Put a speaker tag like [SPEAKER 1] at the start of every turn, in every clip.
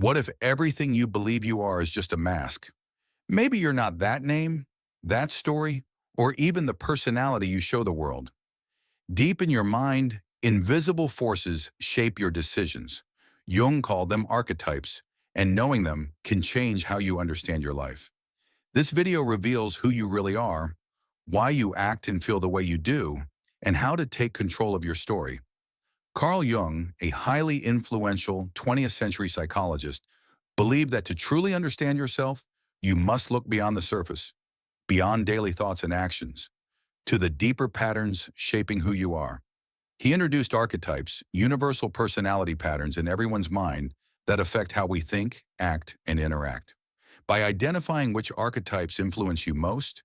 [SPEAKER 1] What if everything you believe you are is just a mask? Maybe you're not that name, that story, or even the personality you show the world. Deep in your mind, invisible forces shape your decisions. Jung called them archetypes, and knowing them can change how you understand your life. This video reveals who you really are, why you act and feel the way you do, and how to take control of your story. Carl Jung, a highly influential 20th century psychologist, believed that to truly understand yourself, you must look beyond the surface, beyond daily thoughts and actions, to the deeper patterns shaping who you are. He introduced archetypes, universal personality patterns in everyone's mind that affect how we think, act, and interact. By identifying which archetypes influence you most,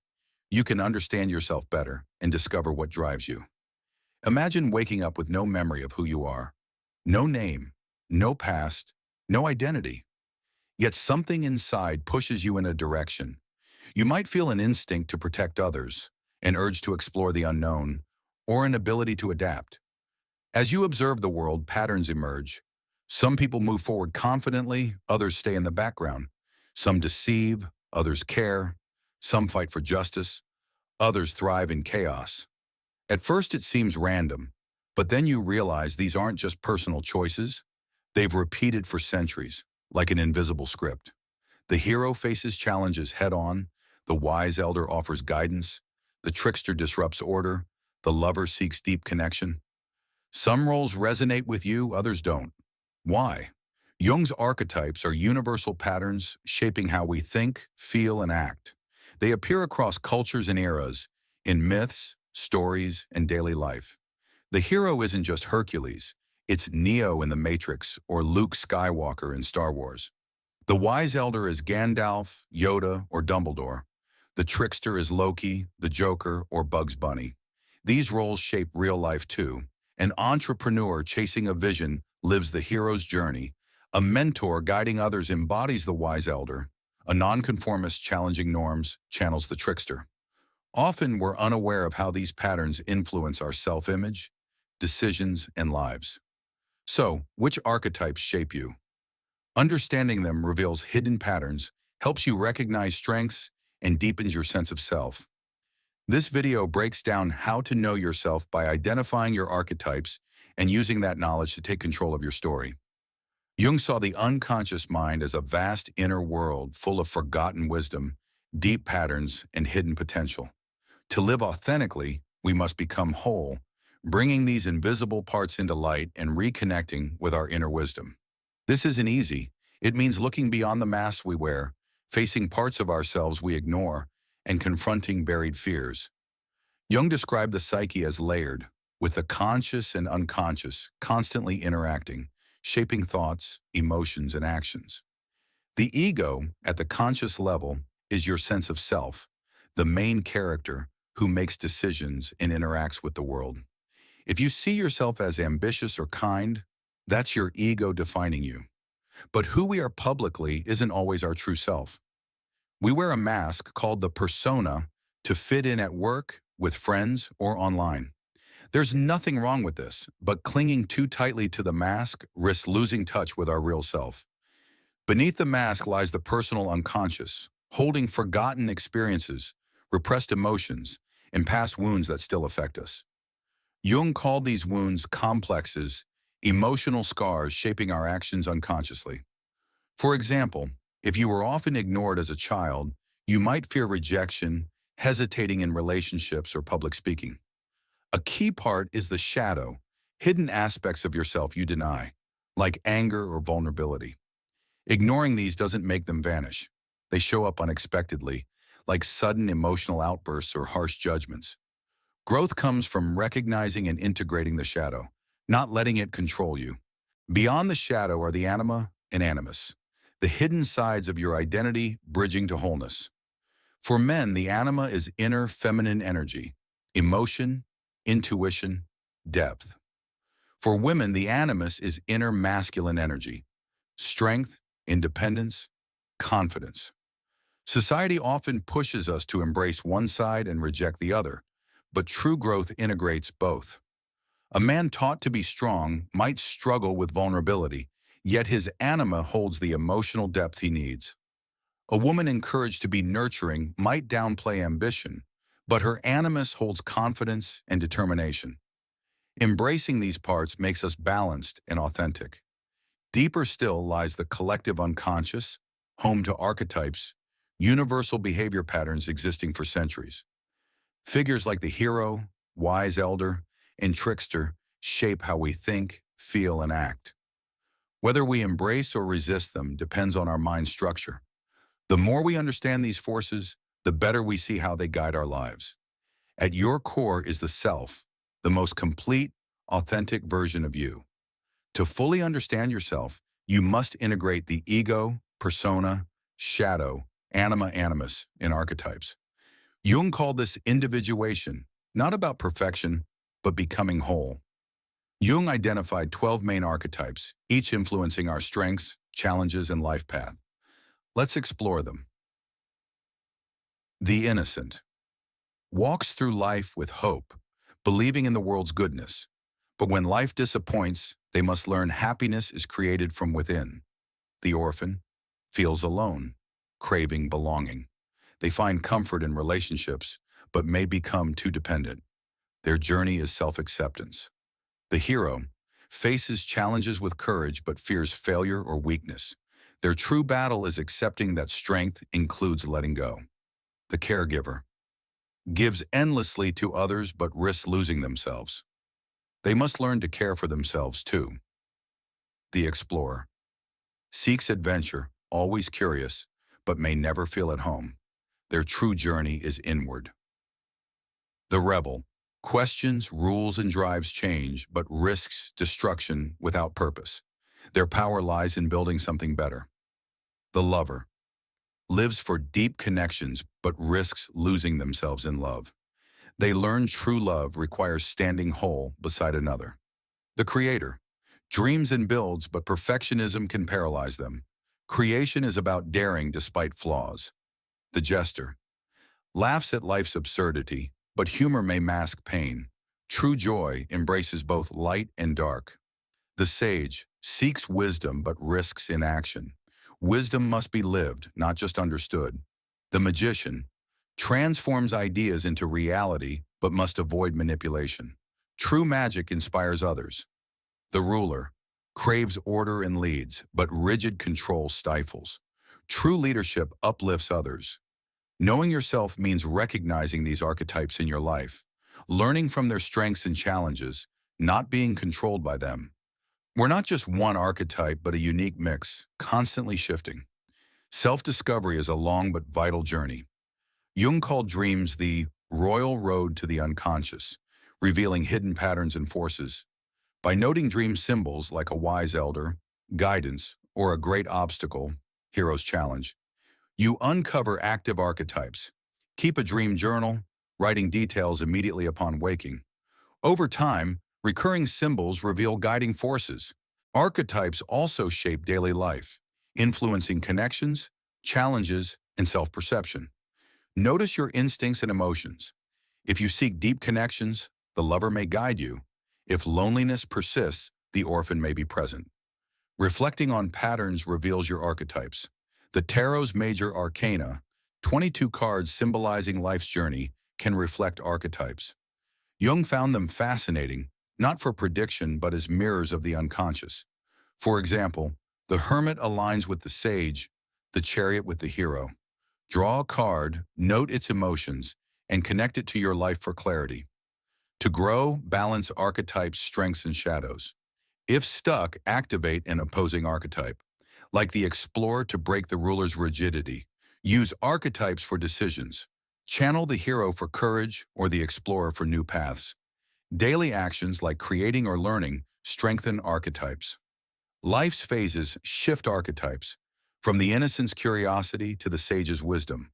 [SPEAKER 1] you can understand yourself better and discover what drives you. Imagine waking up with no memory of who you are, no name, no past, no identity. Yet something inside pushes you in a direction. You might feel an instinct to protect others, an urge to explore the unknown, or an ability to adapt. As you observe the world, patterns emerge. Some people move forward confidently, others stay in the background. Some deceive, others care. Some fight for justice, others thrive in chaos. At first it seems random, but then you realize these aren't just personal choices. They've repeated for centuries, like an invisible script. The hero faces challenges head-on, the wise elder offers guidance, the trickster disrupts order, the lover seeks deep connection. Some roles resonate with you, others don't. Why? Jung's archetypes are universal patterns shaping how we think, feel, and act. They appear across cultures and eras, in myths, stories, and daily life. The hero isn't just Hercules, it's Neo in The Matrix or Luke Skywalker in Star Wars. The wise elder is Gandalf, Yoda, or Dumbledore. The trickster is Loki, the Joker, or Bugs Bunny. These roles shape real life too. An entrepreneur chasing a vision lives the hero's journey. A mentor guiding others embodies the wise elder. A nonconformist challenging norms channels the trickster. Often we're unaware of how these patterns influence our self-image, decisions, and lives. So, which archetypes shape you? Understanding them reveals hidden patterns, helps you recognize strengths, and deepens your sense of self. This video breaks down how to know yourself by identifying your archetypes and using that knowledge to take control of your story. Jung saw the unconscious mind as a vast inner world full of forgotten wisdom, deep patterns, and hidden potential. To live authentically, we must become whole, bringing these invisible parts into light and reconnecting with our inner wisdom. This isn't easy. It means looking beyond the masks we wear, facing parts of ourselves we ignore, and confronting buried fears. Jung described the psyche as layered, with the conscious and unconscious constantly interacting, shaping thoughts, emotions, and actions. The ego, at the conscious level, is your sense of self, the main character who makes decisions and interacts with the world. If you see yourself as ambitious or kind, that's your ego defining you. But who we are publicly isn't always our true self. We wear a mask called the persona to fit in at work, with friends, or online. There's nothing wrong with this, but clinging too tightly to the mask risks losing touch with our real self. Beneath the mask lies the personal unconscious, holding forgotten experiences, repressed emotions, and past wounds that still affect us. Jung called these wounds complexes, emotional scars shaping our actions unconsciously. For example, if you were often ignored as a child, you might fear rejection, hesitating in relationships or public speaking. A key part is the shadow, hidden aspects of yourself you deny, like anger or vulnerability. Ignoring these doesn't make them vanish. They show up unexpectedly, like sudden emotional outbursts or harsh judgments. Growth comes from recognizing and integrating the shadow, not letting it control you. Beyond the shadow are the anima and animus, the hidden sides of your identity bridging to wholeness. For men, the anima is inner feminine energy, emotion, intuition, depth. For women, the animus is inner masculine energy, strength, independence, confidence. Society often pushes us to embrace one side and reject the other, but true growth integrates both. A man taught to be strong might struggle with vulnerability, Yet his anima holds the emotional depth he needs. A woman encouraged to be nurturing might downplay ambition, but her animus holds confidence and determination. Embracing these parts makes us balanced and authentic. Deeper still lies the collective unconscious, home to archetypes, universal behavior patterns existing for centuries. Figures like the hero, wise elder, and trickster shape how we think, feel, and act. Whether we embrace or resist them depends on our mind structure. The more we understand these forces, the better we see how they guide our lives. At your core is the self, the most complete, authentic version of you. To fully understand yourself, you must integrate the ego, persona, shadow, anima animus in archetypes. Jung called this individuation, not about perfection, but becoming whole. Jung identified 12 main archetypes, each influencing our strengths, challenges, and life path. Let's explore them. The innocent walks through life with hope, believing in the world's goodness. But when life disappoints, they must learn happiness is created from within. The orphan feels alone, craving belonging. They find comfort in relationships, but may become too dependent. Their journey is self-acceptance. The hero faces challenges with courage but fears failure or weakness. Their true battle is accepting that strength includes letting go. The caregiver gives endlessly to others but risks losing themselves. They must learn to care for themselves too. The explorer seeks adventure, always curious, but may never feel at home. Their true journey is inward. The rebel questions rules and drives change, but risks destruction without purpose. Their power lies in building something better. The lover lives for deep connections, but risks losing themselves in love. They learn true love requires standing whole beside another. The creator dreams and builds, but perfectionism can paralyze them. Creation is about daring despite flaws. The jester laughs at life's absurdity, but humor may mask pain. True joy embraces both light and dark. The sage seeks wisdom but risks inaction. Wisdom must be lived, not just understood. The magician transforms ideas into reality but must avoid manipulation. True magic inspires others. The ruler craves order and leads, but rigid control stifles. True leadership uplifts others. Knowing yourself means recognizing these archetypes in your life, learning from their strengths and challenges, not being controlled by them. We're not just one archetype, but a unique mix, constantly shifting. Self-discovery is a long but vital journey. Jung called dreams the royal road to the unconscious, revealing hidden patterns and forces. By noting dream symbols like a wise elder, guidance, or a great obstacle, hero's challenge, you uncover active archetypes. Keep a dream journal, writing details immediately upon waking. Over time, recurring symbols reveal guiding forces. Archetypes also shape daily life, influencing connections, challenges, and self-perception. Notice your instincts and emotions. If you seek deep connections, the lover may guide you. If loneliness persists, the orphan may be present. Reflecting on patterns reveals your archetypes. The Tarot's major arcana, 22 cards symbolizing life's journey, can reflect archetypes. Jung found them fascinating, not for prediction but as mirrors of the unconscious. For example, the hermit aligns with the sage, the chariot with the hero. Draw a card, note its emotions, and connect it to your life for clarity. To grow, balance archetypes' strengths and shadows. If stuck, activate an opposing archetype. Like the explorer to break the ruler's rigidity. Use archetypes for decisions. Channel the hero for courage or the explorer for new paths. Daily actions like creating or learning strengthen archetypes. Life's phases shift archetypes, from the innocent's curiosity to the sage's wisdom.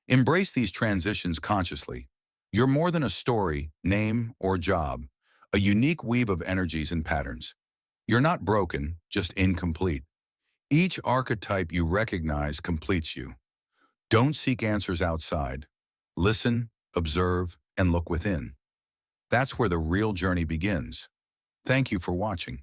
[SPEAKER 1] Embrace these transitions consciously. You're more than a story, name, or job, a unique weave of energies and patterns. You're not broken, just incomplete. Each archetype you recognize completes you. Don't seek answers outside. Listen, observe, and look within. That's where the real journey begins. Thank you for watching.